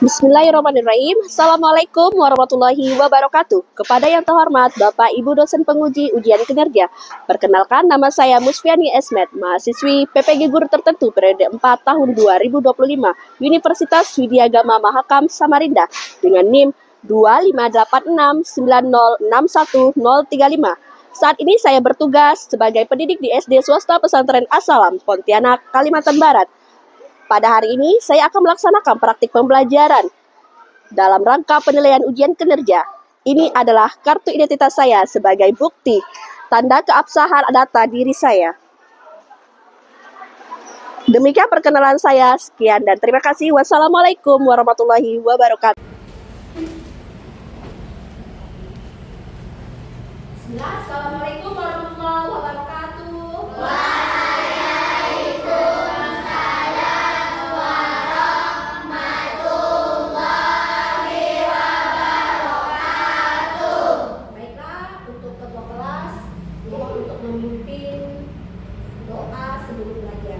Bismillahirrahmanirrahim. Assalamualaikum warahmatullahi wabarakatuh. Kepada yang terhormat Bapak Ibu dosen penguji ujian kinerja. Perkenalkan, nama saya Musfiani Esmet, mahasiswi PPG Guru Tertentu periode 4 tahun 2025, Universitas Widyagama Mahakam Samarinda dengan NIM 25869061035. Saat ini saya bertugas sebagai pendidik di SD Swasta Pesantren As-Salam, Pontianak, Kalimantan Barat. Pada hari ini, saya akan melaksanakan praktik pembelajaran dalam rangka penilaian ujian kinerja. Ini adalah kartu identitas saya sebagai bukti tanda keabsahan data diri saya. Demikian perkenalan saya. Sekian dan terima kasih. Wassalamualaikum warahmatullahi wabarakatuh. Assalamualaikum warahmatullahi wabarakatuh. Memimpin doa sebelum belajar.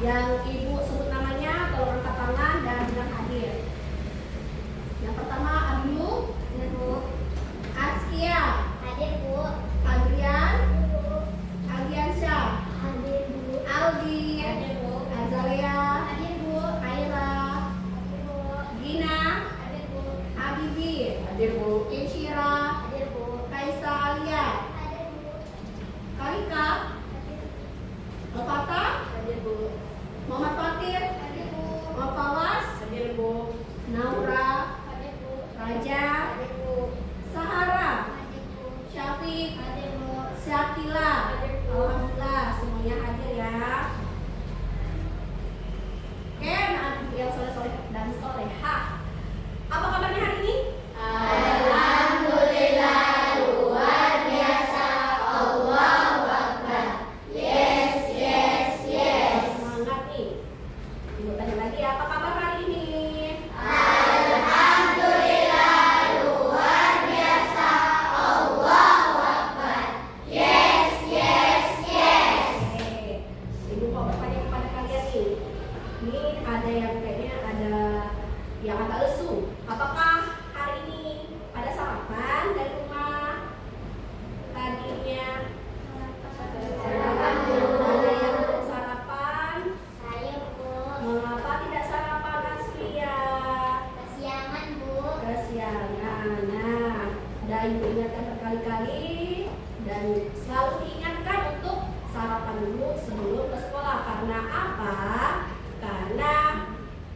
Yang ibu sebut namanya, tolong angkat tangan dan bilang hadir. Yang pertama Abiyu, Askia, hadir bu. Adrian, Adriansyah, hadir bu. Aldi, hadir bu. Azalea, hadir bu. Aira, hadir bu. Gina, hadir bu. Habibi, hadir bu. Insyira, hadir bu. Kaisa Alia, hadir bu. Karika, Alfata, hadir bu. Muhammad Fatir, hadir bu. Fawas, hadir bu. Naura, hadir bu. Raja, hadir bu. Sahara, hadir bu. Syafiq, hadir bu. Syakila, hadir bu. Alhamdulillah semuanya hadir ya. Oke, anak yang soleh-soleh dan solehah. Apa kabarnya hari ini? Alhamdulillah, luar biasa. Allahu Akbar. Yes, yes, yes. Semangat nih. Ibu tanya lagi, apa kabar hari ini? Alhamdulillah, luar biasa. Allahu Akbar. Yes, yes, yes. Oke. Ibu mau bertanya kepada kalian nih. Ini ada yang kayaknya ada yang agak lesu. Apakah hari ini pada sarapan dari rumah? Tadinya Sarapan dulu. ada yang belum sarapan. Saya bu, Mengapa tidak sarapan Askia? kesiangan bu. Kesiangan. Nah, dan ibu ingatkan berkali-kali dan selalu diingatkan untuk sarapan dulu sebelum ke sekolah. Karena apa? Karena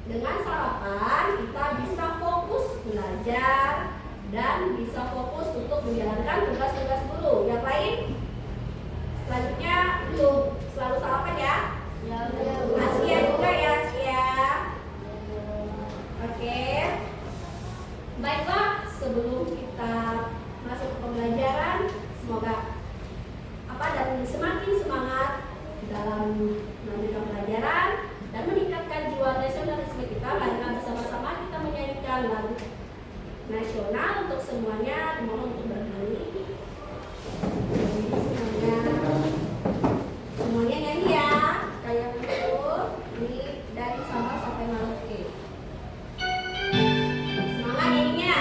dengan sarapan kita bisa fokus belajar dan bisa fokus untuk menjalankan tugas-tugas guru. Yang lain, selanjutnya belum selalu sarapan ya. Askia juga ya, Askia. Oke. Baiklah, sebelum kita masuk ke pembelajaran, semoga dan semakin semangat dalam melanjutkan pelajaran dan meningkatkan jiwa nasionalisme kita. Marilah bersama-sama kita menyanyikan lagu nasional untuk semuanya. Dimohon untuk berdiri. Semuanya nyanyi ya, kayak gitu. Ini dari Sabang sampai Merauke. Semangat nyanyinya.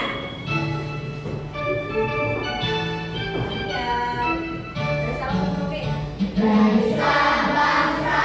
Ya, dari Sabang sampai Merauke. Dari Sabang sampai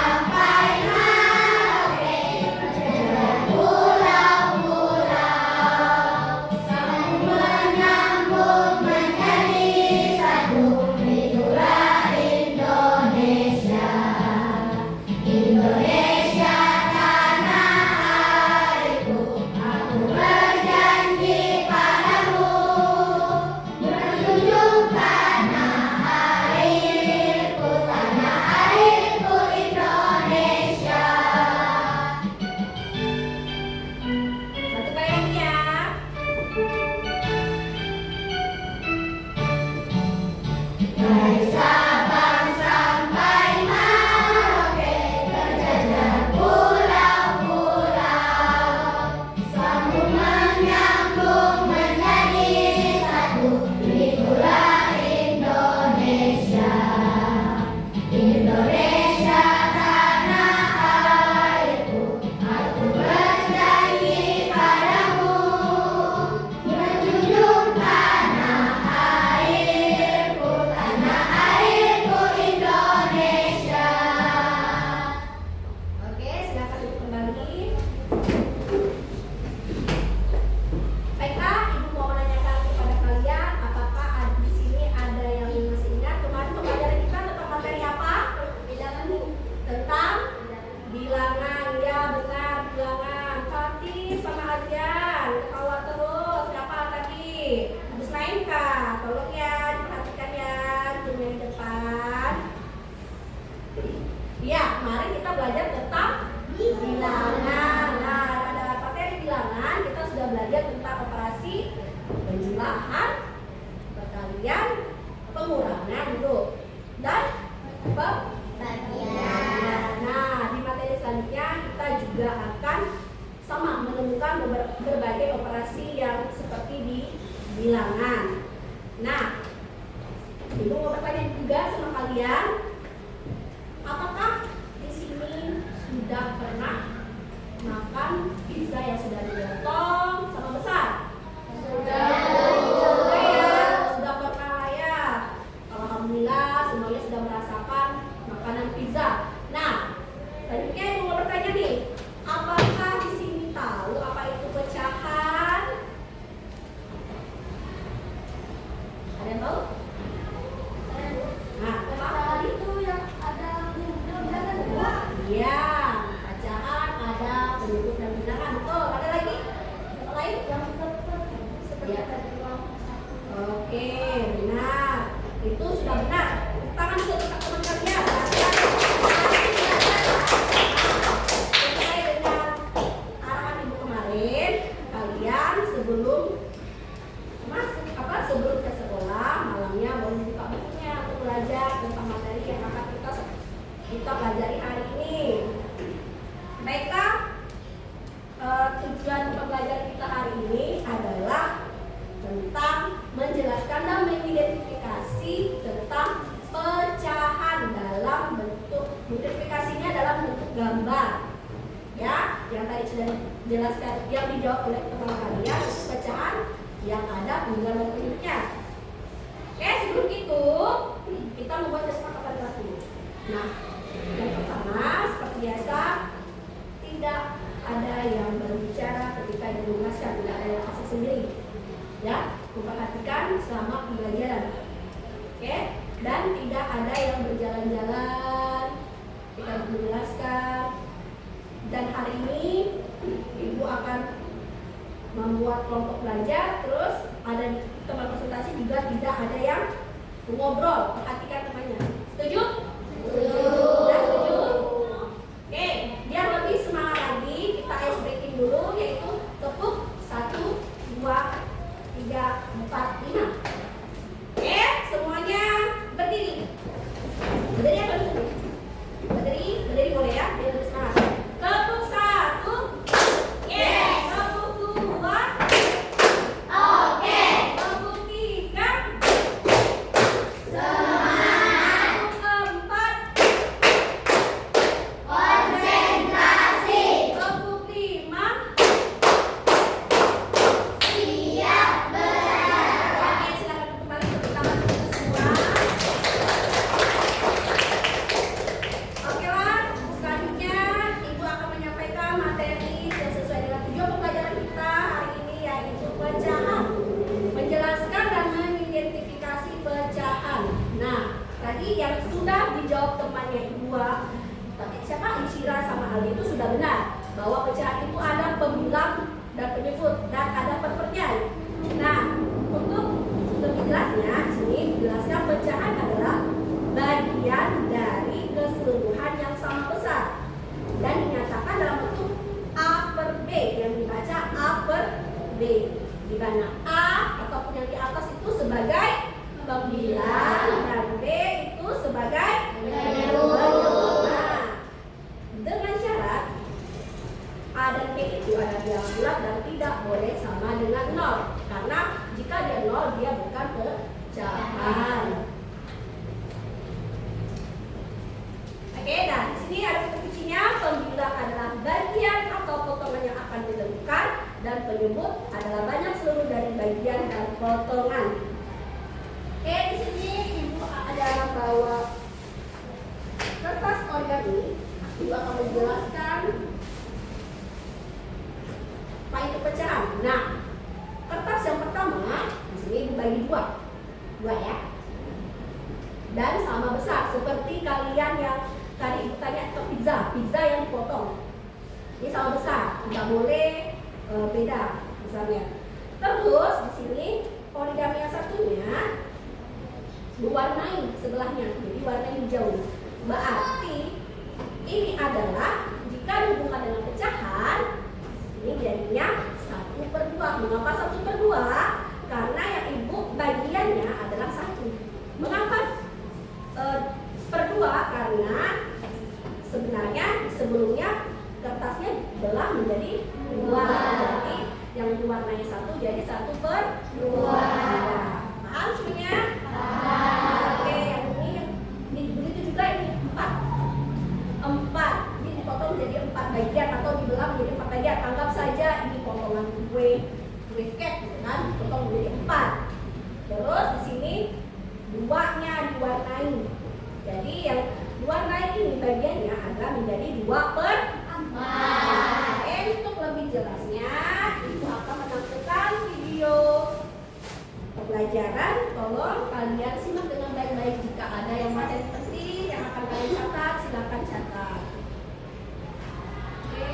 belajar tentang bilangan. Nah, pada materi bilangan kita sudah belajar tentang operasi penjumlahan, perkalian, pengurangan gitu, dan pembagian. Nah, di materi selanjutnya kita juga akan sama menemukan berbagai operasi yang seperti di bilangan. Nah, Ibu mau bertanya juga sama kalian, apakah di sini sudah pernah makan pizza yang sudah digotong sama besar? Sudah ya, sudah pernah ya. Alhamdulillah semuanya sudah merasakan makanan pizza. Nah, selanjutnya Ibu mau bertanya nih, apakah di sini tahu apa itu pecahan? Ada yang tahu? Nah, pecahan itu yang ada penyebut dan bilangan. Iya, pecahan ada penyebut dan bilangan. Oh, ada lagi? Yang lain? Yang seperti tadi uang. Oke, benar. Itu sudah benar. Tangan untuk teman kalian. Sesuai dengan arahan Ibu kemarin, kalian sebelum sebelum ke sekolah malamnya boleh buka bukunya untuk belajar tentang materi yang akan kita pelajari hari ini. Baiklah, tujuan pembelajaran kita hari ini adalah tentang menjelaskan dan mengidentifikasi tentang pecahan dalam bentuk, identifikasinya dalam bentuk gambar. Ya, yang tadi sudah dijelaskan, yang dijawab oleh teman kalian, pecahan yang ada penggunaan dan penyebutnya. Oke, sebelum itu kita membuat kesepakatan kelas dulu. Nah, yang pertama seperti biasa tidak ada yang berbicara ketika dijelaskan, tidak ada yang asik sendiri. Ya, memperhatikan selama pembelajaran. Oke, dan tidak ada yang berjalan-jalan kita menjelaskan. Dan hari ini Ibu akan membuat kelompok belajar, terus ada teman konsultasi juga tidak ada yang ngobrol, perhatikan temannya. Setuju? Setuju. Sudah setuju? Oke, biar lebih semangat lagi kita ice breaking dulu, yaitu tepuk 1, 2, 3, 4, 5. Oke, semuanya berdiri. Berdiri apa dulu? Berdiri boleh ya, biar lebih semangat. Tepuk 1. Yes. Yang sudah dijawab temannya dua, siapa Isyira sama Ali itu sudah benar bahwa pecahan itu ada pembilang dan penyebut dan ada per-pernya. Nah, untuk lebih jelasnya di sini dijelaskan pecahan adalah bagian dari keseluruhan yang sama besar dan dinyatakan dalam bentuk A per B, yang dibaca A per B, di mana A ataupun yang di atas itu sebagai pembilang dan B itu sebagai penyebut. Nah, dengan syarat A dan B itu ada bilang bulat dan tidak boleh sama dengan 0, karena jika dia 0 dia bukan pecahan. Oke, nah di sini ada kata kuncinya. Pembilang adalah bagian atau potongan yang akan ditentukan, dan penyebut adalah banyak seluruh dari bagian dan potongan. Oke, di sini Ibu ada bawa kertas origami. Ibu akan menjelaskan apa itu pecahan. Nah, kertas yang pertama di sini Ibu bagi dua ya, dan sama besar seperti kalian yang tadi Ibu tanya ke pizza yang dipotong. Ini sama besar, tidak boleh beda besarnya. Terus di sini origami yang satunya diwarnai sebelahnya, jadi warna hijau. Berarti ini adalah jika dihubungkan dengan pecahan, ini jadinya 1/2. Mengapa 1/2? Karena yang ibu bagiannya adalah 1. Mengapa per 2? Karena sebenarnya sebelumnya kertasnya belah menjadi 2. Jadi yang diwarnai 1 jadi 1/2. Paham semuanya? Oke, yang ini begitu juga ini 4. Ini dipotong jadi 4 bagian atau dibelah menjadi 4 bagian. Anggap saja ini potongan kue cake gitu kan, dipotong menjadi 4. Terus di sini 2-nya diwarnai. Jadi yang diwarnai ini bagiannya adalah menjadi 2/4. Untuk lebih jelasnya, ibu akan menampilkan video pembelajaran. Tolong kalian simak dengan baik-baik. Jika ada yang materi penting yang akan kalian catat, silakan catat. Oke.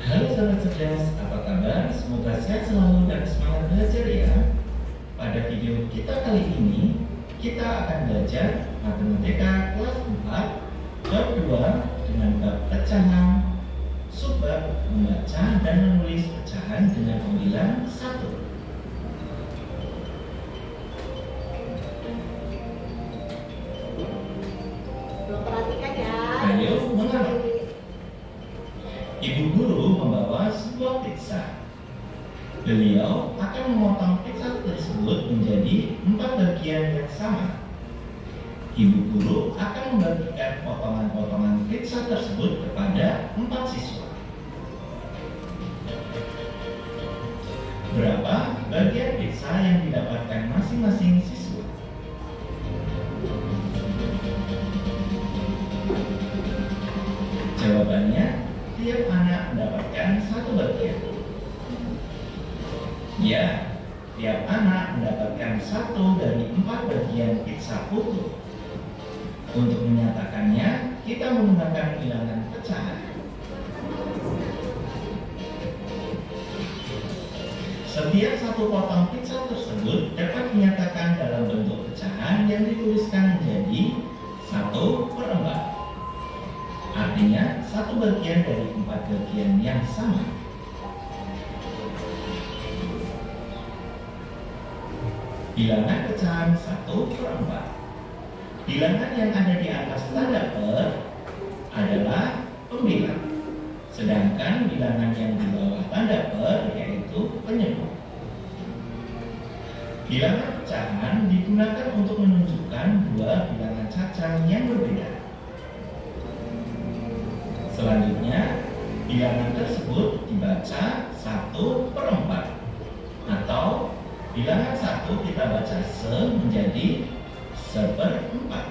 Halo sahabat cerdas, apa kabar? Semoga sehat selalu dan semangat belajar ya. Pada video kita kali ini, kita akan belajar matematika kelas 4 bab 2 dengan bab pecahan, subbab membaca dan menulis pecahan dengan pembilang 1. Perhatikan ya. Ayo, mengalah. Ibu guru membawa sebuah pizza. Beliau akan memotong pizza tersebut menjadi 4 bagian yang sama. Ibu guru akan membagikan potongan-potongan pizza tersebut kepada 4 siswa. Berapa bagian pizza yang didapatkan masing-masing siswa? Jawabannya, tiap anak mendapatkan 1 bagian. Ya, tiap anak mendapatkan 1 dari 4 bagian pizza utuh. Untuk menyatakannya, kita menggunakan bilangan pecahan. Setiap 1 potong pizza tersebut dapat dinyatakan dalam bentuk pecahan yang dituliskan menjadi 1/4. Artinya 1 bagian dari 4 bagian yang sama. Bilangan pecahan 1/4. Bilangan yang ada di atas tanda per adalah pembilang, sedangkan bilangan yang di bawah tanda per yaitu penyebut. Bilangan pecahan digunakan untuk menunjukkan 2 bilangan cacang yang berbeda. Selanjutnya, bilangan tersebut dibaca 1/4 atau bilangan 1 kita baca menjadi 1/4.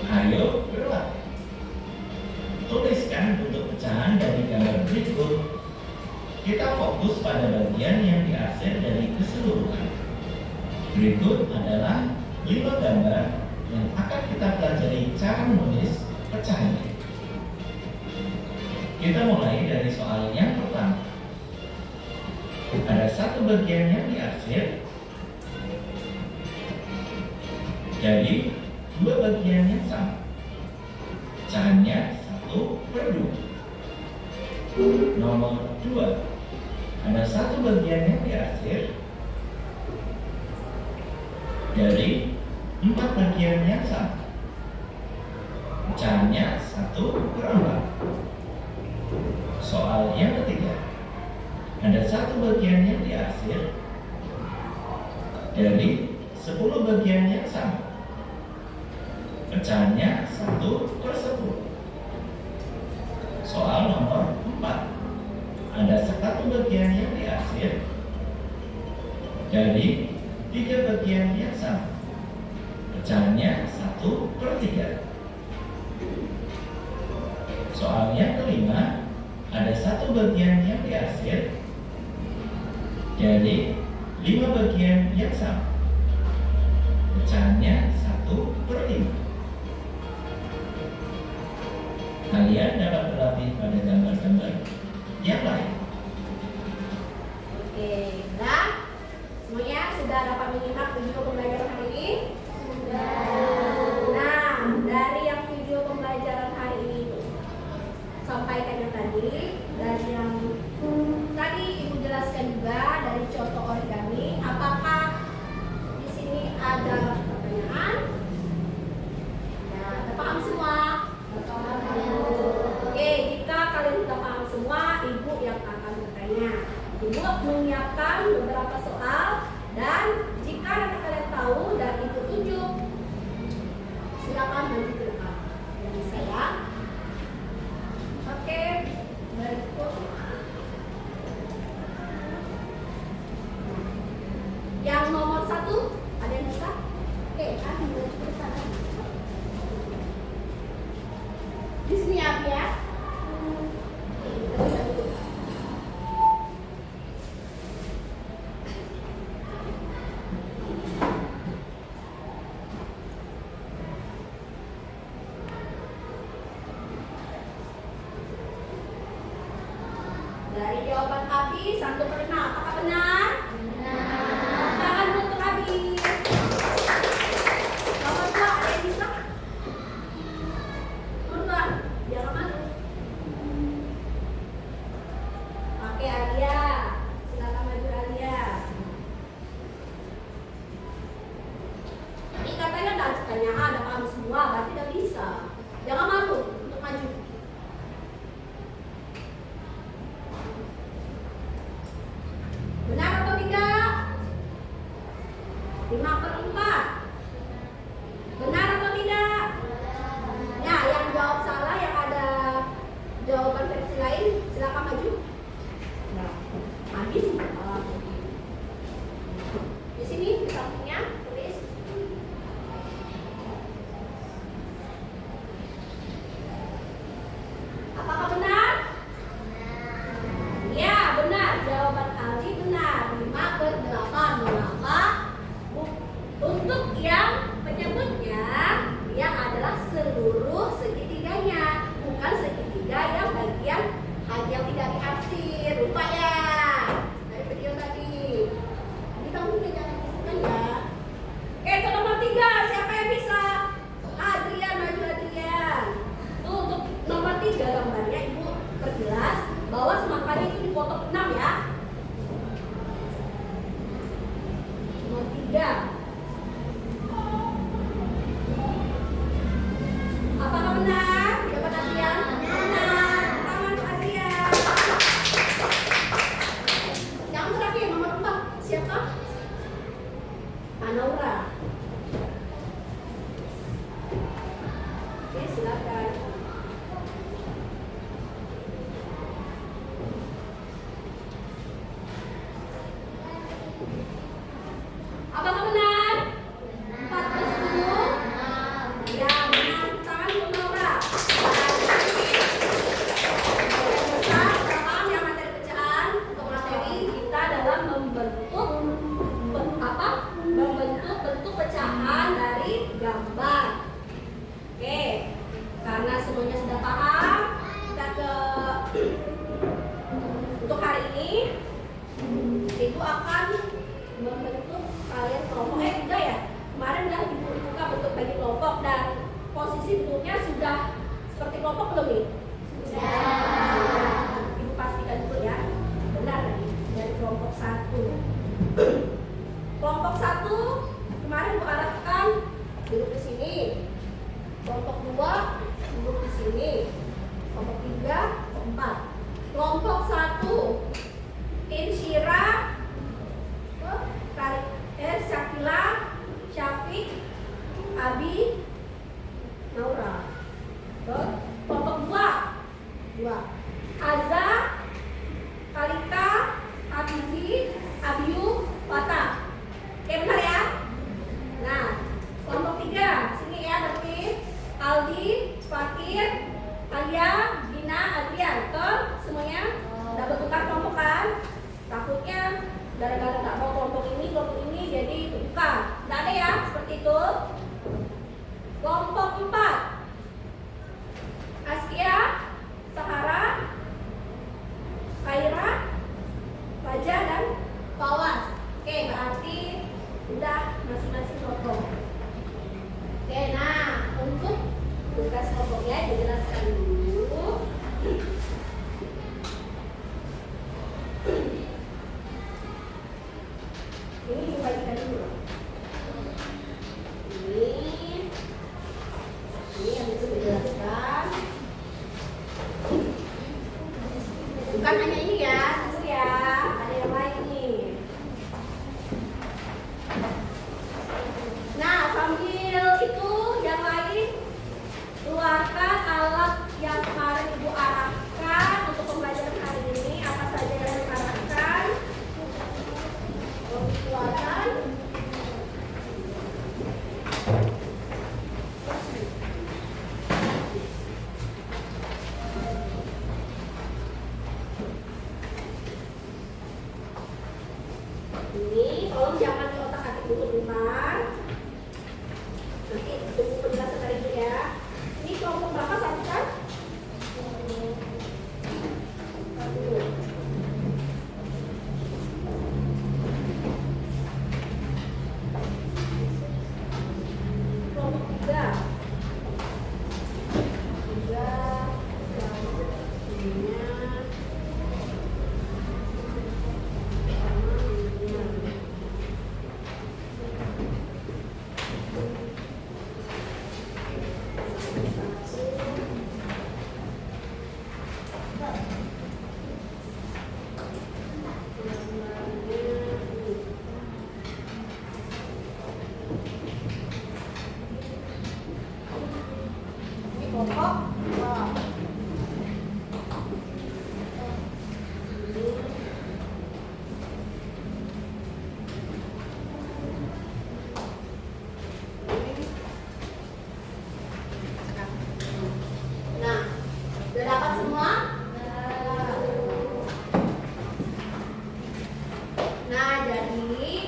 Ayo berlatih. Tuliskan bentuk pecahan dari gambar berikut. Kita fokus pada bagian yang diarsir dari keseluruhan. Berikut adalah 5 gambar yang akan kita pelajari cara menulis pecahannya. Kita mulai dari soal yang pertama. Ada 1 bagian yang diarsir jadi 2 bagian yang sama. Pecahannya 1/2. Nomor 2. Ada 1 bagian yang diarsir dari 4 bagian yang sama. Pecahannya 1/4. Soal yang ketiga. Ada 1 bagian yang diarsir dari 10 bagian yang sama. Pecahannya 1/10. Soal nomor 4. Ada 1 bagian yang diarsir dari 3 bagian yang sama. Pecahannya 1/3. Soal yang kelima. Ada 1 bagian yang diarsir dari 5 bagian yang sama. Pecahannya 1/5. kalian dapat berlatih pada gambar-gambar yang lain. Oke, nah semuanya sudah dapat menyimak video pembelajaran hari ini? Nah, dari yang video pembelajaran hari ini sampaikan yang tadi, dan yang tadi Ibu jelaskan juga dari contoh origami, apakah di sini ada pertanyaan? Nah, udah paham semua? Oke, jika kalian sudah paham semua, Ibu yang akan bertanya. Ibu menyiapkan beberapa soal, dan jika nanti kalian tahu dan Ibu tunjuk, silakan maju ke depan. Yang bisa ya. Oke, berikut. Yang nomor 1, ada yang bisa? Oke, kan maju ke sana. Di sini ya. Dari jawaban Abi 1/5, apakah benar? Benar. Tangan untuk Abi. Nomor 2, ada yang bisa? Nomor 2, jangan malu. Oke, Alia, silakan maju Alia. Ini katanya ada pertanyaan, ada paham semua, berarti tidak bisa. Jangan malu untuk maju. Benar atau tidak? 5/4. Benar atau tidak? Nah, yang jawab salah, yang ada jawaban versi lain, silakan maju. Nah, habis. Di sini di sampingnya tulis. Apakah benar? Ya, benar. Jawaban Aldi benar. 5/8. Maka untuk yang penyebutnya, dia adalah seluruh segitiganya, bukan segitiga yang bagian hanya yang tidak diarsir. Lupa ya dari video tadi. Jadi kamu juga jangan lupa ya. Oke, itu nomor 3. Siapa yang bisa? Adrian, maju Adrian. Tuh, untuk nomor 3 gambarnya Ibu perjelas bahwa semakannya itu dipotong 6 ya. Nomor 3. Apakah benar? Jawaban Adrian? Benar. Tangan Adrian. Yang terakhir nomor 4. Siapa? Anaura. Oke, silakan. Apakah benar? 4/10? Ya, benar. Tangan untuk Naura. Besar, paham ya materi pecahan? Untuk materi kita dalam membentuk membentuk bentuk pecahan dari gambar. Oke, karena semuanya sudah paham, kita ke untuk hari ini Ibu akan membentuk kalian kelompok. Udah ya, kemarin udah dibuka bentuk bagi kelompok, dan posisi bentuknya sudah seperti kelompok belum nih? Sudah. Ibu pastikan dulu ya, benar nih. Dari kelompok 1. Kelompok 1 kemarin Bu arahkan duduk di sini. Kelompok 2 duduk di sini. Kelompok 3, 4. Kelompok 1 Insyira, Syakila, Syafiq, Abi, Naura. Kelompok 2 Azza, Kalika, Habibi, Abiyu, Wata. Oke, benar ya? Nah, kelompok 3 sini ya, berarti Aldi, Fakir, Alia, Gina, Adrian. Semuanya udah bertukar kelompok kan? Takutnya gara-gara nggak mau kelompok ini jadi bukan. Nggak ada ya seperti itu. Kelompok 4 Askia, Ini kelompok. Wow. Nah, udah dapat semua? Nah, jadi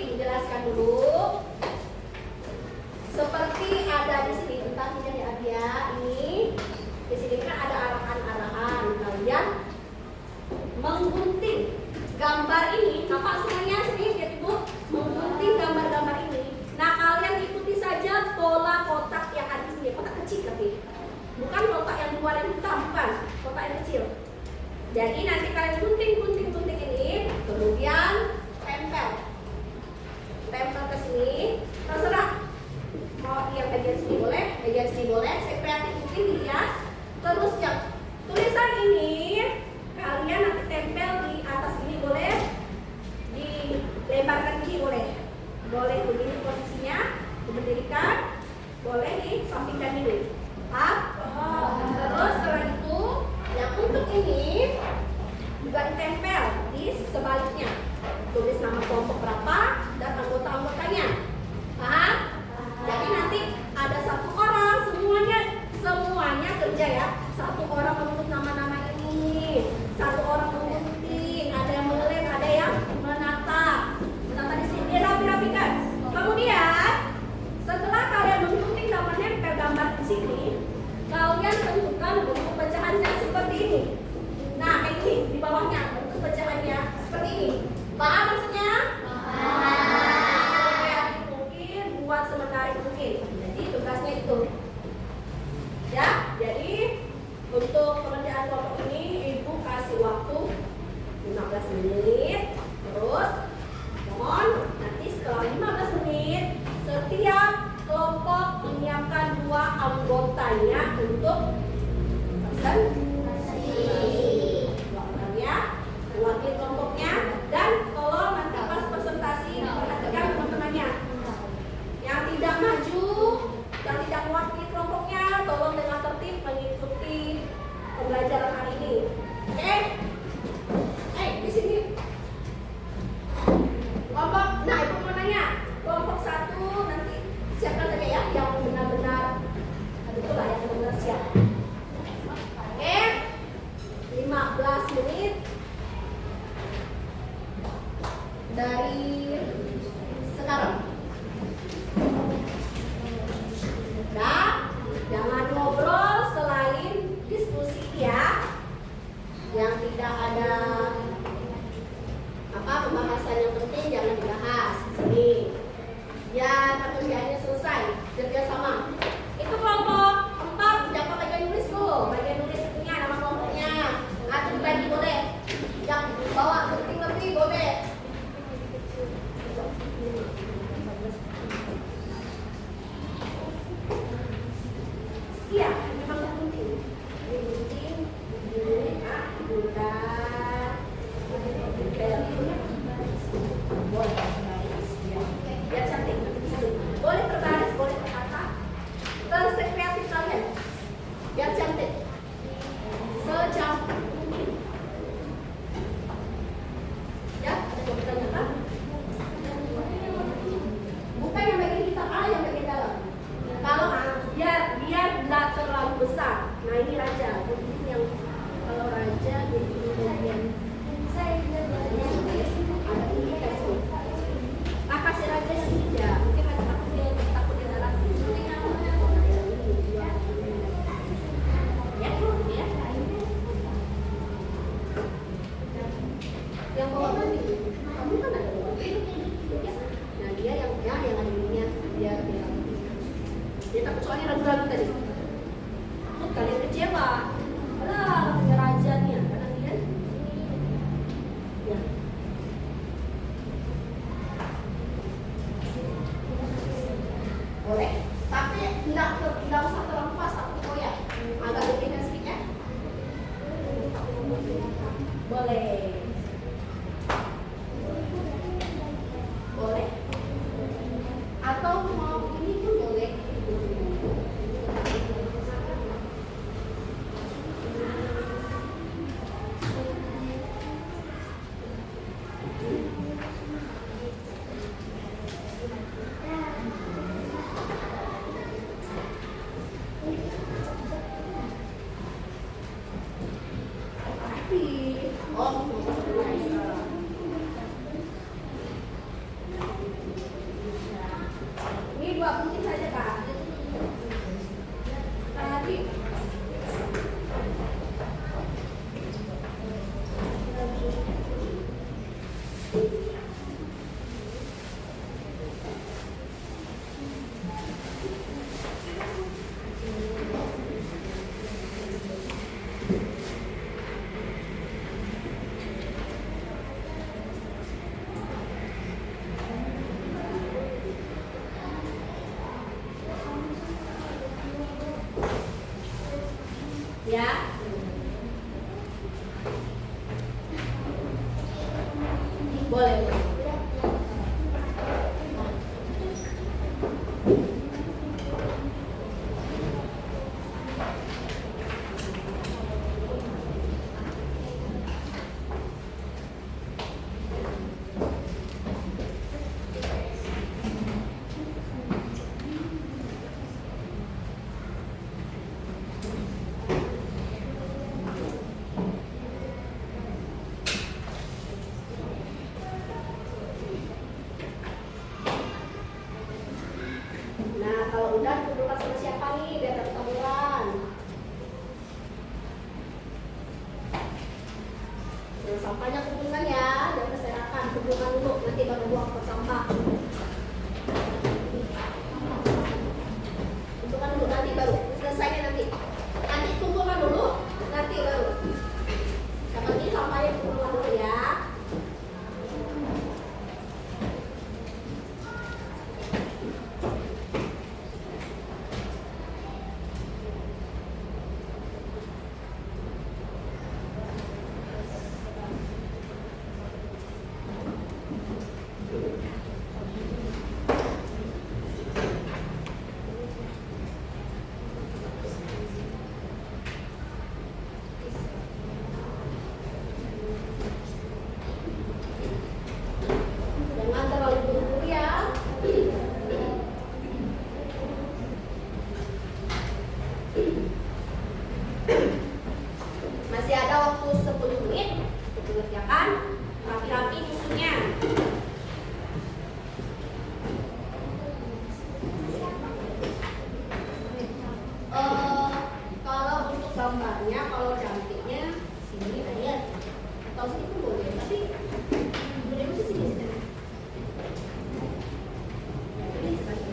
dijelaskan dulu. Seperti ada di sini, entah tidak ya dia ini. Di sini kan ada arahan-arahan. Kalian menggunting gambar ini, nampak semuanya sedikit Bu, menggunting gambar-gambar ini. Nah, kalian ikuti saja pola kotak yang ada di sini, kotak kecil tapi bukan kotak yang luar yang hitam, bukan, kotak yang kecil. Jadi nanti kalian gunting ini, kemudian tempel ke sini, terserah. Mau yang bagian sini boleh, saya kreatif mungkin dihias. Terus yang tulisan ini kalian nanti tempel di atas ini boleh, dilebarkan gini boleh begini posisinya, diberdirikan, boleh disampingkan ini. Terus setelah itu yang untuk ini juga ditempel di sebaliknya, tulis nama kelompok berapa dan anggota-anggotanya. Paham? Jadi nanti ada satu orang, semuanya kerja ya. Satu orang menulis nama-nama ini, satu orang menggunting, ada yang melem, ada yang menata di sini, rapi-rapikan. Kemudian setelah kalian menggunting dan menempel gambar di sini, kalian tentukan bentuk pecahannya seperti ini. Nah, ini di bawahnya bentuk pecahannya seperti ini. Paham maksudnya? Buat semenarik mungkin. Jadi tugasnya itu. Ya, jadi untuk pengerjaan kelompok ini Ibu kasih waktu 15 menit. Terus mohon nanti setelah 15 menit setiap kelompok menyiapkan 2 anggotanya untuk presentasi. 2 orangnya, mewakili kelompoknya, dan kalau nanti pas presentasi perhatikan teman-temannya. Yang tidak maju, yang tidak mewakili kelompoknya, tolong dengan tertib mengikuti pembelajaran hari ini. Oke? Di sini. Kelompok, nah Ibu mau nanya, kelompok 1 nanti siapkan saja ya, yang benar-benar itulah yang benar-benar siap. Oke? 15 menit dari sekarang. Nah, jangan ngobrol selain diskusi ya. Yang tidak ada pembahasan yang penting jangan dibahas di sini. Ya, pekerjaannya selesai, kerja sama. Itu kelompok 4 dapat bagian nulis Bu. Bagian nulis itunya nama kelompoknya. Atau dibagi boleh. Yang bawa penting lebih boleh. Iya, memang penting. Penting, biar cantik. Boleh terbaris, boleh terkata. Tersekreatif kalian. Biar cantik. Secantik mungkin. Ya, ada komputernya kan? Bukan yang bagian kita A, yang bagian dalam. Kalau biar tidak terlalu besar. Nah ini raja. Ini yang kalau raja jadi bagian ada ini kasih. Kasih raja sini ya. Mungkin ada takutnya dalam. Ya, ya. Yang bawa mobil, kamu kan ada bawa mobil. Ya. Nah dia yang ada ininya biar dia takut soalnya ragu-ragu tadi. Kalian kecewa. Alah, punya rajanya karena dia ya. Oh, ini 2 menit saja Kak. Tadi. Ya. Boleh. Nah, kalau udah kumpulkan sama siapa nih biar ketahuan. Nah, sampahnya kumpulkan ya, jangan berserakan. Kumpulkan dulu, nanti baru buang ke sampah. Kumpulkan dulu, nanti baru selesainya nanti. Nanti kumpulkan dulu, nanti baru. Yang penting sampahnya kumpulkan dulu ya. Jangan terlalu buru-buru ya. Masih ada waktu 10 menit untuk mengerjakan rapi-rapi isunya. Kalau untuk gambarnya, kalau cantiknya sini aja atau sini pun boleh, tapi boleh sih sini saja. Ini sekali.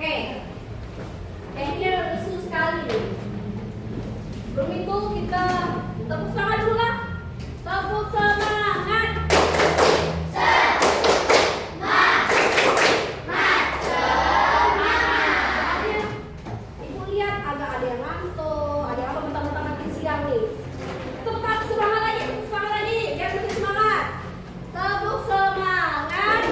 Oke, kayaknya lesu sekali nih. Sebelum itu kita tepuk tangan dulu lah. Tepuk semangat. Ibu lihat agak ada yang ngantuk, ada yang apa mentang-mentang makin siang nih. Tepuk tangan, semangat lagi, biar lebih semangat. Tepuk semangat.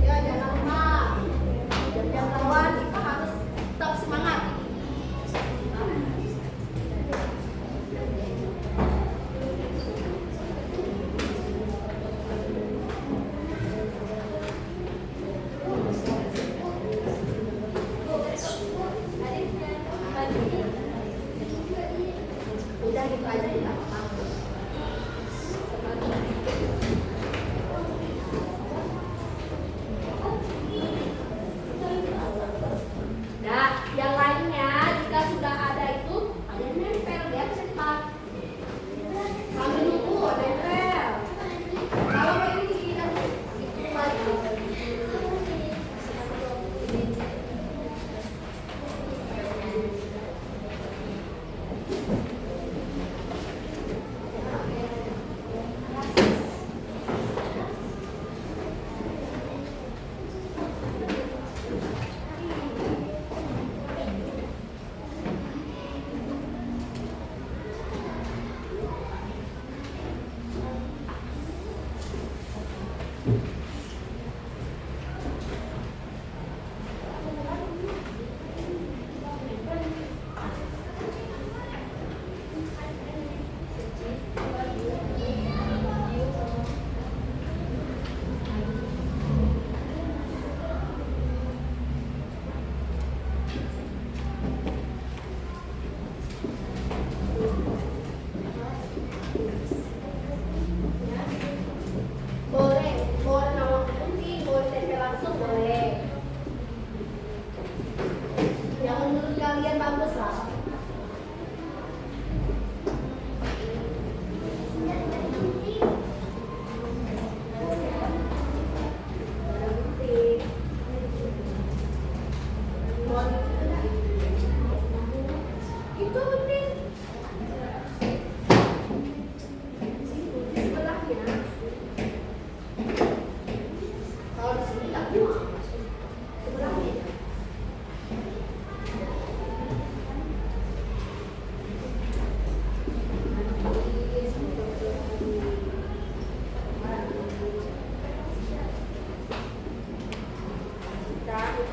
Ya, jangan lupa jam-jam lawan kita harus tetap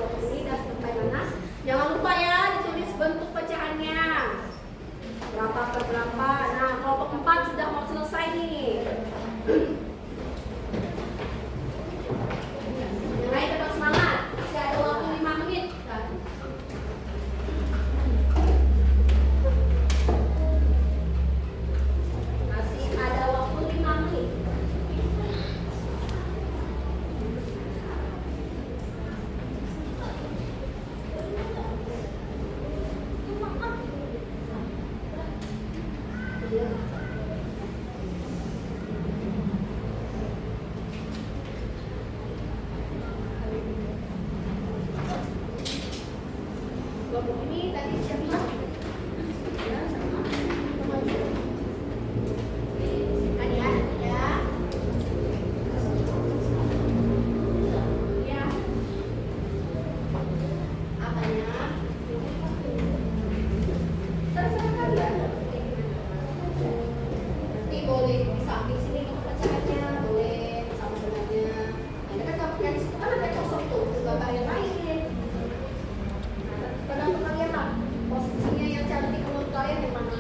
kelompok ini dan bagaimana. Jangan lupa ya ditulis bentuk pecahannya. Berapa per berapa. Nah, kelompok 4 sudah mau selesai nih. Yang lain tetap semangat. Masih ada waktu 5 menit. Masih ada waktu 5 menit. Kelompok ini tadi siapa? Ya, sama. Silakan ya, ya. Ya. Apanya? Terserah kalian. Nanti boleh di samping sini untuk pecahannya, boleh sama dengannya. Nah, kan kalau yang di situ kan ada kosong tuh, gambar yang lain. Pernah lihat tak posisinya yang cantik menurut kalian yang mana?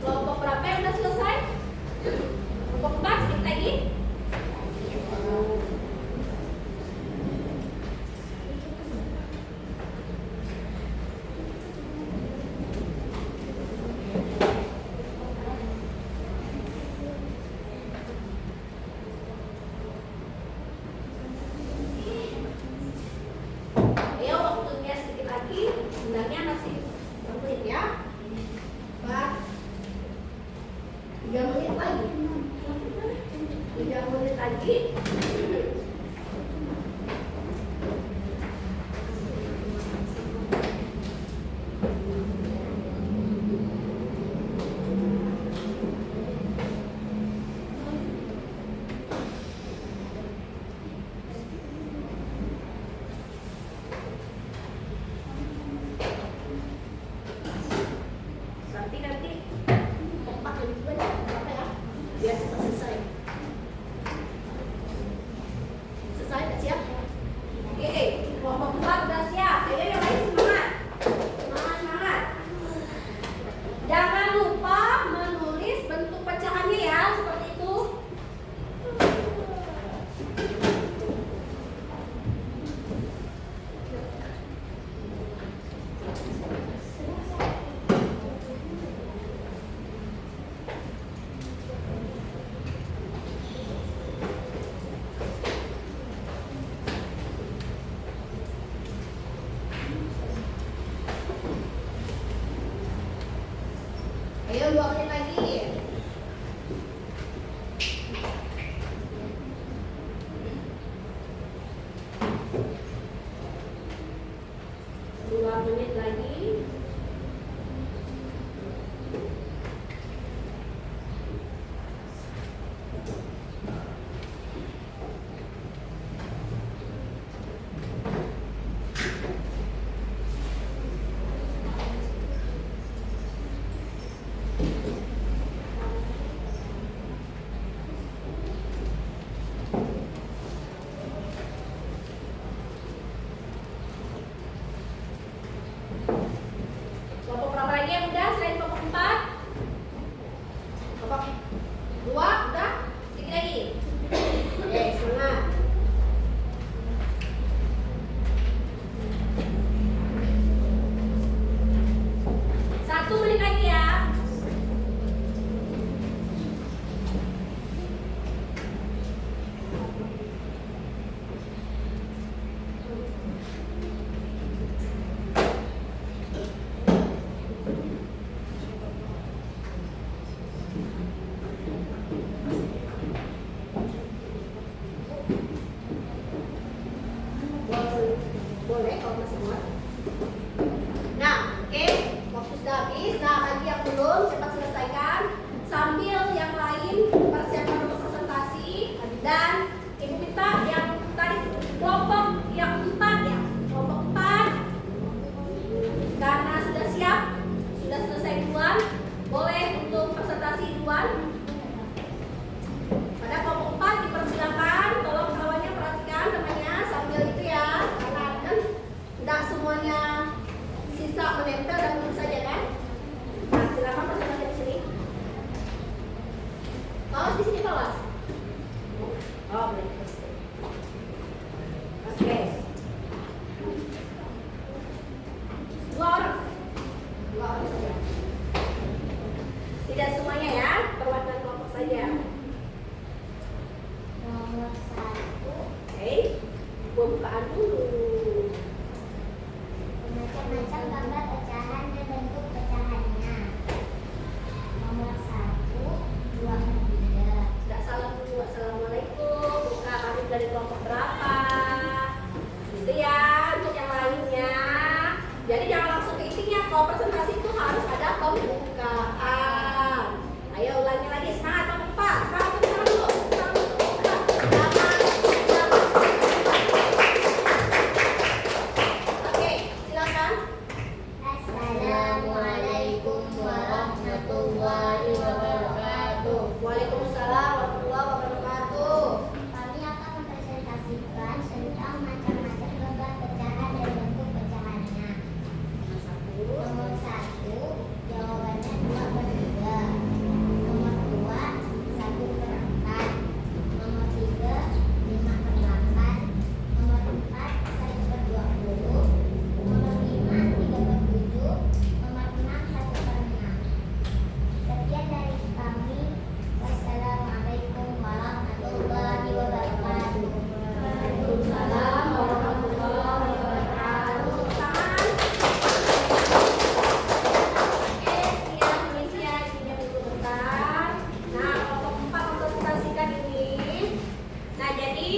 Kelompok berapa yang udah selesai? Kelompok 4 sedikit lagi. Ayo waktunya sedikit lagi. Sebenarnya masih 1 menit ya. 3 menit lagi. 3 menit lagi. Nanti tempat lebih banyak berapa ya? Biar cepat selesai. Selesai, udah siap? Oke, kelompok 4 udah siap. Ayo yang lain semangat. Semangat, semangat. Jangan lupa menulis bentuk pecahannya ya, seperti itu. Ayo 2 menit lagi. Dua menit lagi. kalau masih muat. Nah, oke, waktu sudah habis. Nah, bagi yang belum cepat selesaikan sambil yang lain persiapan untuk presentasi. Dan ibu minta yang tadi kelompok yang 4 ya, kelompok 4 karena sudah siap, sudah selesai duluan, boleh untuk presentasi duluan. Pada kelompok 4 dipersilakan, tolong kawannya perhatikan temannya sambil itu ya, karena kan tidak semuanya sisa menempel dan tulis saja kan. Nah, silakan presentasi di sini. Bawas di sini bawas. Oh, boleh. Oke. Dua orang saja. Tidak semuanya ya, perwakilan kelompok saja. Nomor 1. Oke, bukaan dulu. Macam-macam gambar pecahan dan bentuk pecahannya. Nomor 1, 2, 3. Tidak salam dulu, assalamualaikum. Buka kami dari kelompok berapa? Gitu ya, untuk yang lainnya. Jadi jangan langsung ke intinya. Kalau presentasi itu harus ada pembukaan. Ayo ulangi lagi, semangat kelompok 4. Semangat dulu. Oke, silakan. Assalamualaikum warahmatullahi wabarakatuh. Waalaikumsalam warahmatullahi wabarakatuh. Kami akan mempresentasikan tentang macam-macam gambar pecahan dan bentuk pecahannya. Nomor 1, jawabannya 2/3. Nomor 2, 1/4. Nomor 3, 5/8. Nomor 4, 1/20. Nomor 5, 3/7. Nomor 6, 1/6. Sekian dari kami. Wassalamualaikum warahmatullahi wabarakatuh. Waalaikumsalam warahmatullahi wabarakatuh. Tangan. Oke, siap Indonesia isinya dulu bentar. Nah, kelompok 4 mempresentasikan ini. Nah, jadi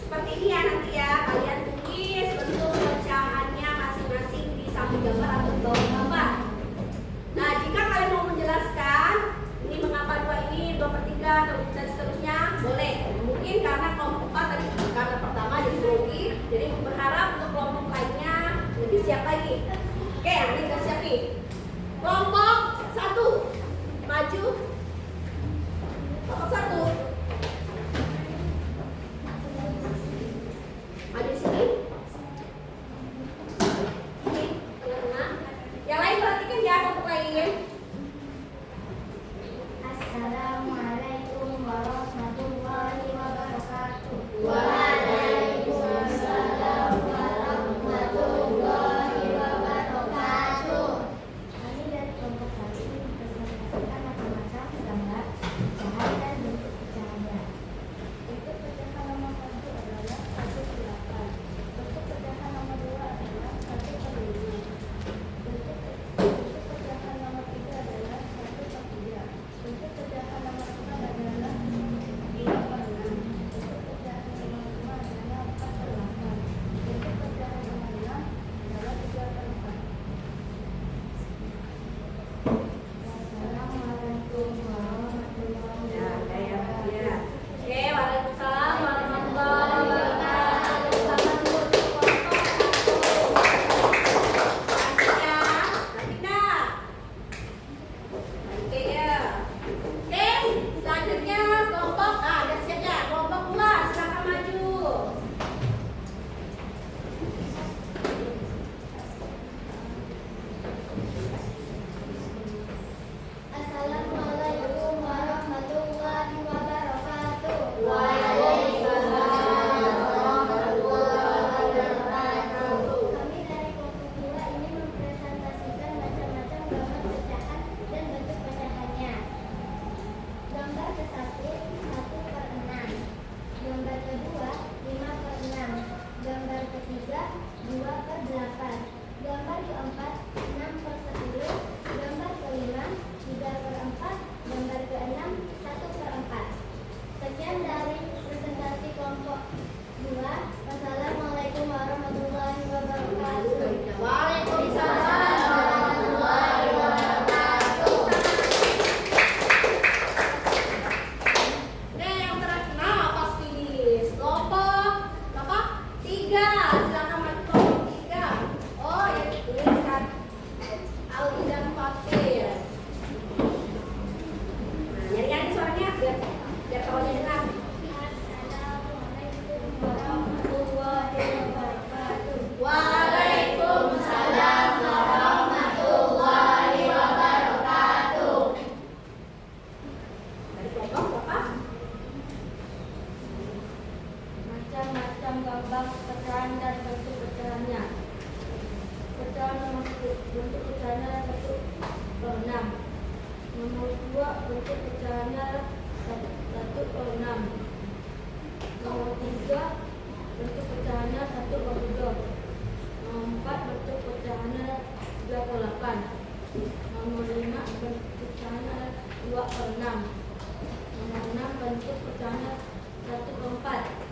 seperti ini ya nanti ya. Kalian tulis bentuk pecahannya masing-masing di samping gambar atau di bawah gambar. Nah, jika kalian mau menjelaskan ini mengapa 2/3 dan seterusnya, boleh. Mungkin karena kelompok 4 tadi karena pertama jadi grogi, jadi berharap untuk kelompok lainnya lebih siap lagi. Oke, ini udah siap nih. Kelompok 1 maju. Kelompok 1 maju di sini. Ini tengah-tengah. Yang lain perhatikan ya, kelompok lain. Assalamualaikum warahmatullahi wabarakatuh. Waalaikumsalam warahmatullahi wabarakatuh. Kami dari kelompok 1 mempresentasikan macam-macam gambar pecahan dan bentuk pecahannya. Bentuk pecahan nomor 1 adalah 1/8. Bentuk pecahan nomor 2 adalah 1/5. Bentuk pecahan nomor 3 adalah 1/3. Bentuk pecahan nomor 4 adalah 2/6. Bentuk pecahan nomor 5 adalah 4/8. Bentuk pecahan nomor 6 adalah 3/4. Wassalamualaikum warahmatullahi Ya, ya, wabarakatuh. ya. Oke, waalaikumsalam warahmatullahi wabarakatuh. Selamat dulu untuk kelompok 1. Cantik ya, cantik dah. Oke ya. Oke, selanjutnya kelompok, udah siap ya. Kelompok 2, silakan maju. Assalamualaikum warahmatullahi wabarakatuh. Waalaikumsalam warahmatullahi wabarakatuh. Kami dari kelompok 2 ini mempresentasikan macam-macam gambar pecahan dan bentuk pecahannya. Gambar ke-1, 1/6. Gambar ke-2, 5/6. Gambar ke-3, 2/8. Gambar ke-4, 6/10. Gambar ke-5, 3/4. Gambar ke-6, 1/4. Sekian dari presentasi kelompok 2. Wassalamualaikum warahmatullahi wabarakatuh. 3, silakan maju kelompok 3. Oh, yang dituliskan Aulia Fakir. Nah, nyanyi suaranya biar kawannya dengar. Assalamualaikum warahmatullahi wabarakatuh. Waalaikumsalam warahmatullahi wabarakatuh. Dari kelompok berapa? Macam-macam gambar pecahan dan bentuk pecahannya. Pecahan nomor 1, bentuk pecahannya 1/6. Nomor 2, bentuk pecahannya 1/6. Nomor 3, bentuk pecahannya 1/3. Nomor 4, bentuk pecahannya 3/8. Nomor 5, bentuk pecahannya 2/6. Nomor 6, bentuk pecahannya 1/4.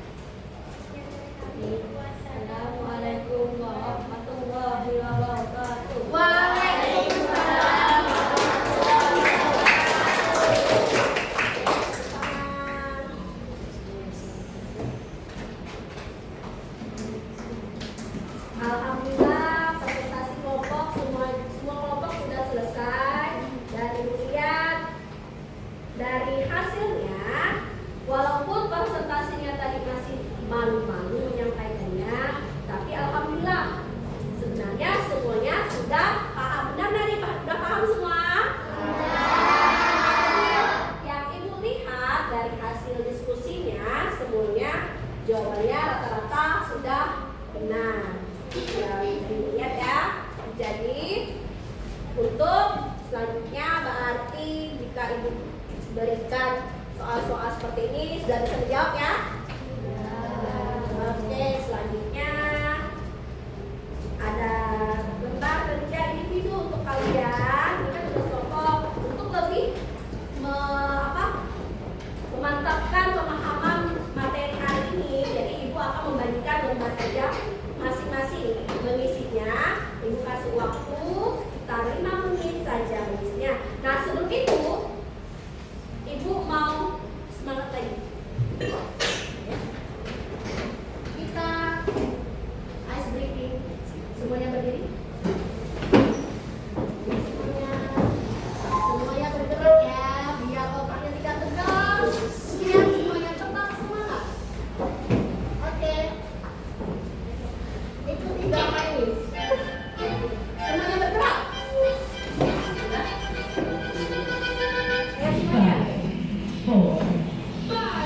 Assalamualaikum warahmatullahi wabarakatuh. Waalaikumsalam warahmatullahi wabarakatuh. Alhamdulillah, presentasi kelompok semua kelompok sudah selesai. Dan Ibu lihat dari hasilnya, walaupun presentasinya tadi masih malu-malu menyampaikannya, tapi alhamdulillah sebenarnya semuanya sudah paham. Benar dari sudah paham semua? Yang Ibu lihat dari hasil diskusinya, semuanya jawabannya rata-rata sudah benar. Ya, Ibu lihat ya. Jadi untuk selanjutnya berarti jika Ibu berikan soal-soal seperti ini sudah bisa dijawab ya? Oke, selanjutnya ada lembar kerja individu untuk kalian. Ini kan tugas kelompok untuk lebih memantapkan pemahaman materi hari ini. Jadi Ibu akan membagikan lembar kerja masing-masing. Mengisinya, Ibu kasih waktu sekitar 5 menit saja mengisinya. Nah, sebelum itu Ibu mau semangat lagi. Kita ice breaking. Semuanya berdiri. Semuanya bergerak ya, biar otaknya tidak tegang. Biar semuanya tetap semangat. Oke. Ikuti gerakan ini. Semuanya bergerak. Ya, semuanya. 5, 4,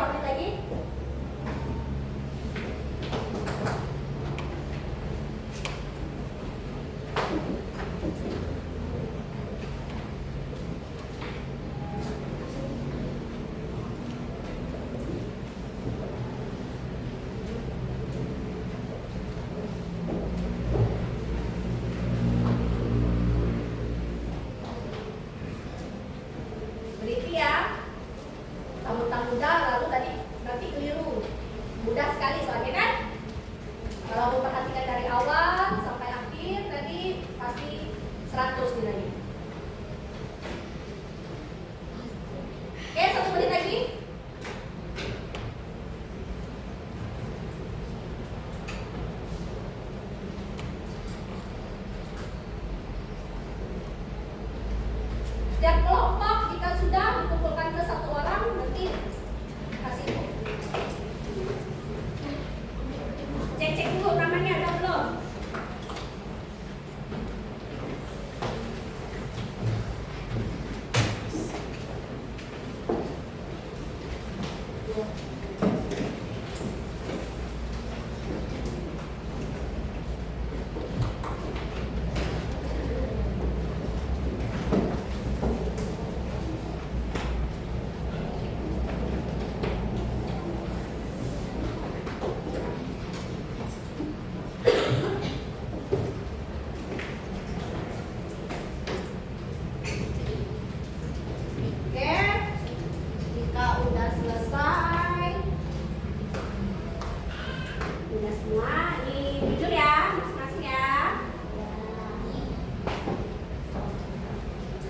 berapa menit lagi? Beriti ya. Tamu-tamu mudah, lalu tadi berarti keliru. Mudah sekali soalnya kan? Kalau memperhatikan dari awal sampai akhir tadi pasti 100 nilainya. Oke, 1 menit lagi. Setiap kelompok jika sudah dikumpulkan ke 1 orang nanti kasih cek dulu namanya ada belum. Oke, jika udah selesai, udah semua, nih jujur ya masing-masing ya.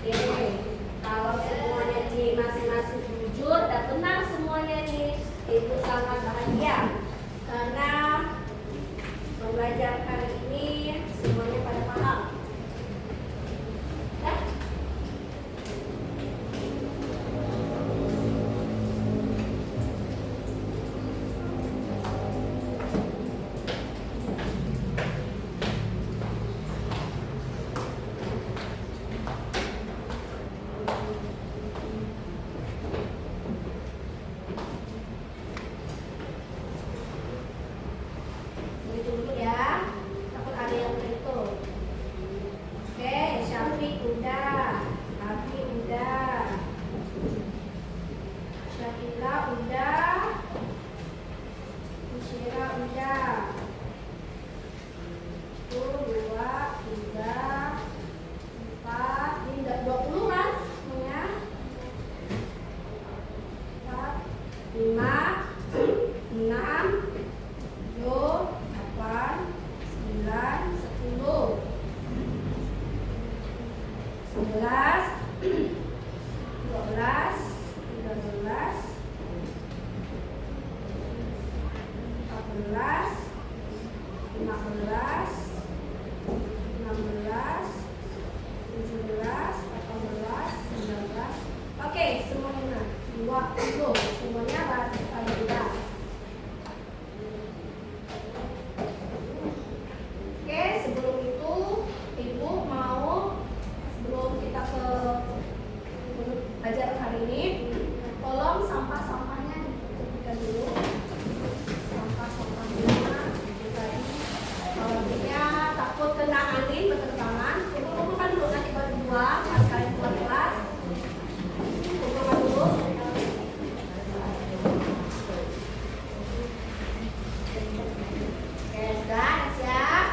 Oke, kalau semuanya nih masing-masing jujur dan benar semuanya nih, itu sangat bahagia karena pembelajaran hari ini semuanya pada paham. Ya? Ini dulu ya, takut ada yang terhitung. Oke, Syafiq udah, Abi udah, Syakila udah, Musyira udah. 1, 2, 3, 4, ini udah 20 kan semuanya? 4, 5, 6, 7, 8, 9, 10, 11, 12, 13, 14, 15, 16, 17, 18, 19. Oke, semuanya 20. Semuanya pada udah. Oke, sebelum itu Ibu mau sebelum kita ke pelajaran hari ini, tolong sampah-sampahnya dipikirkan dulu. Sampah-sampahnya itu tadi. Kalau dia takut kena angin berterbangan, kumpul-kumpulkan dulu nanti baru buang pas kalian keluar kelas. Kumpulkan dulu. Oke, sudah siap.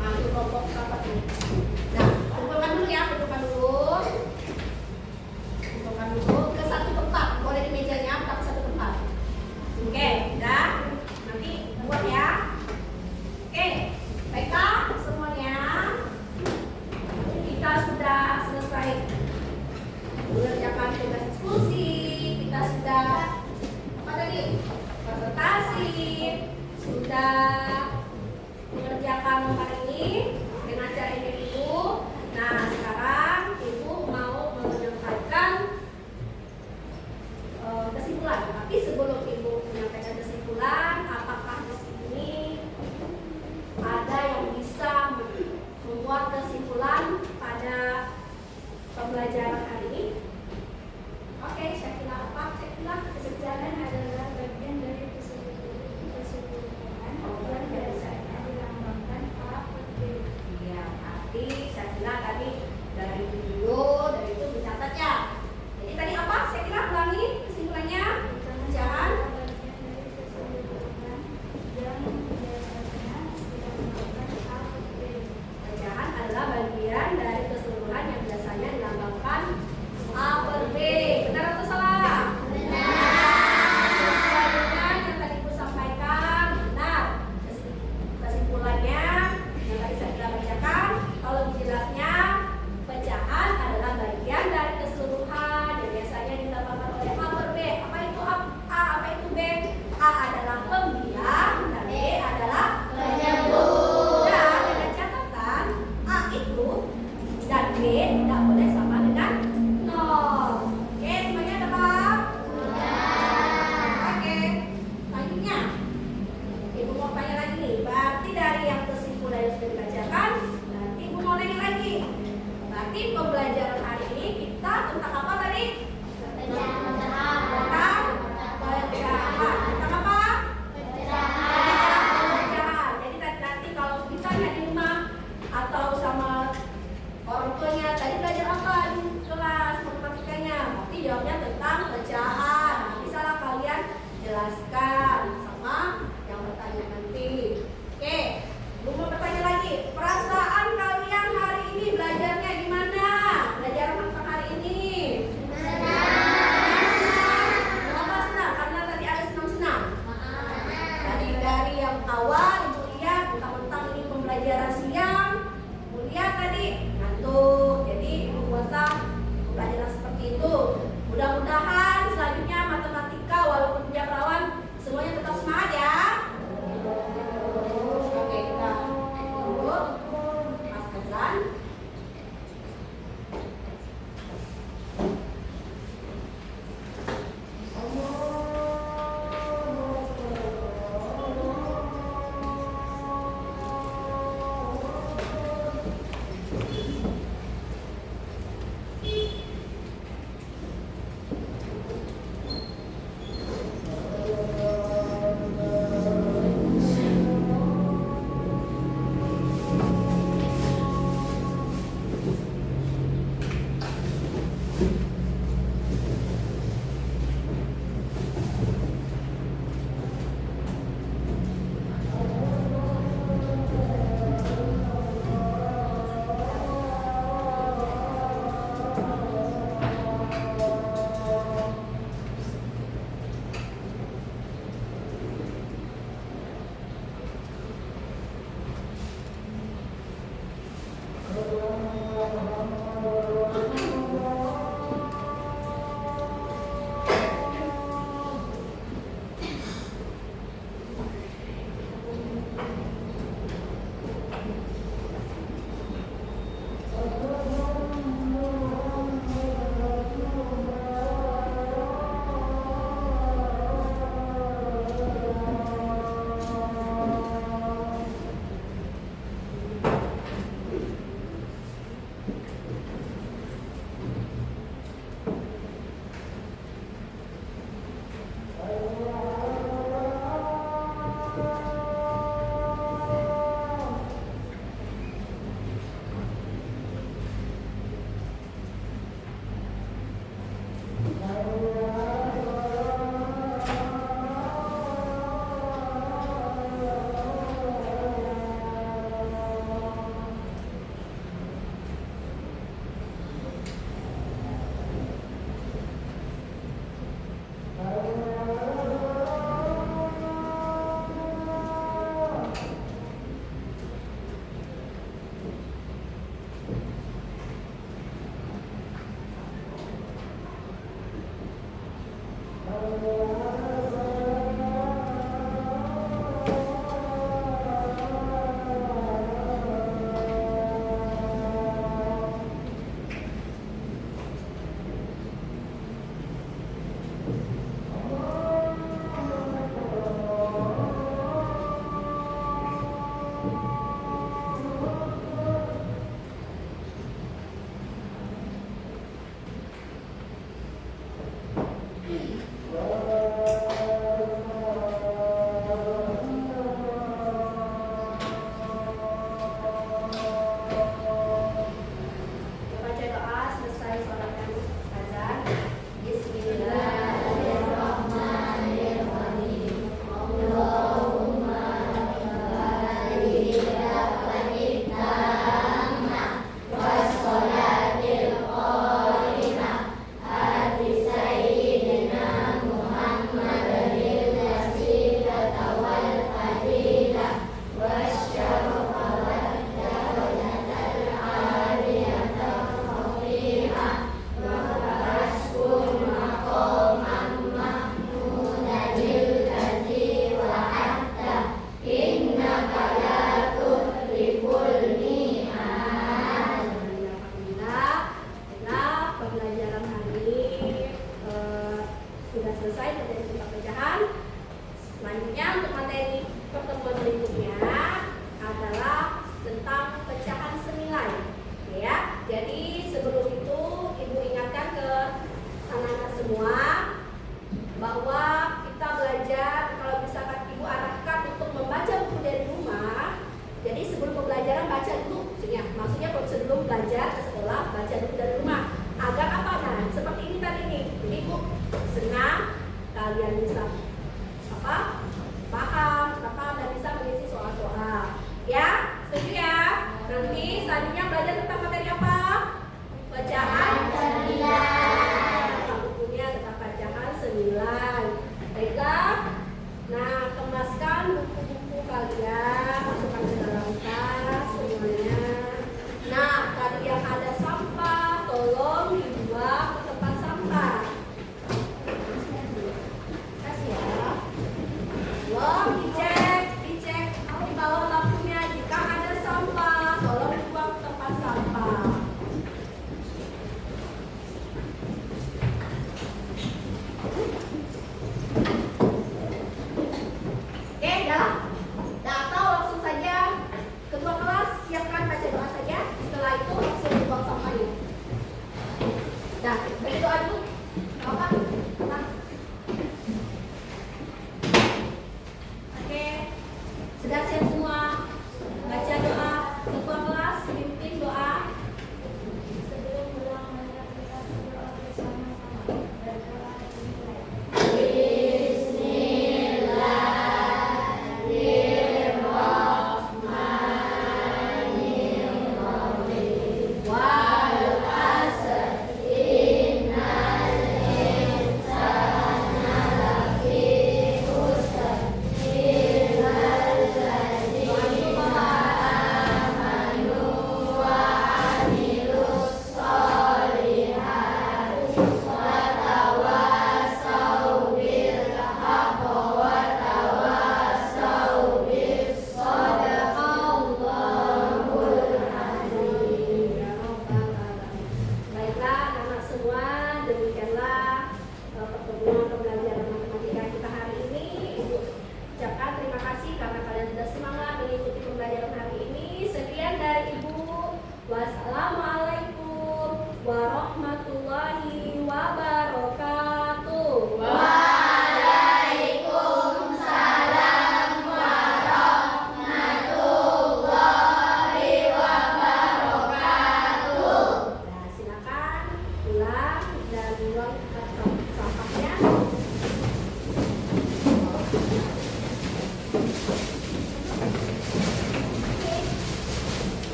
Nah, itu kelompok berapa tuh? Nah, kumpulkan dulu ya, kumpulkan dulu. Kumpulkan dulu ke satu tempat. Boleh di mejanya, tapi satu tempat. Oke, udah. Nanti buat ya. Oke, baiklah semuanya. Kita sudah selesai mengerjakan tugas diskusi. Kita sudah apa tadi? Presentasi. Sudah mengerjakan hari ini dengan cara ini Ibu. Nah, sekarang Ibu mau menyampaikan kesimpulan. Tapi sebelum Ibu menyampaikan kesimpulan, apakah di sini ada yang bisa membuat kesimpulan pada pembelajaran hari ini? Oke, Syakila apa? Syakila kesimpulannya?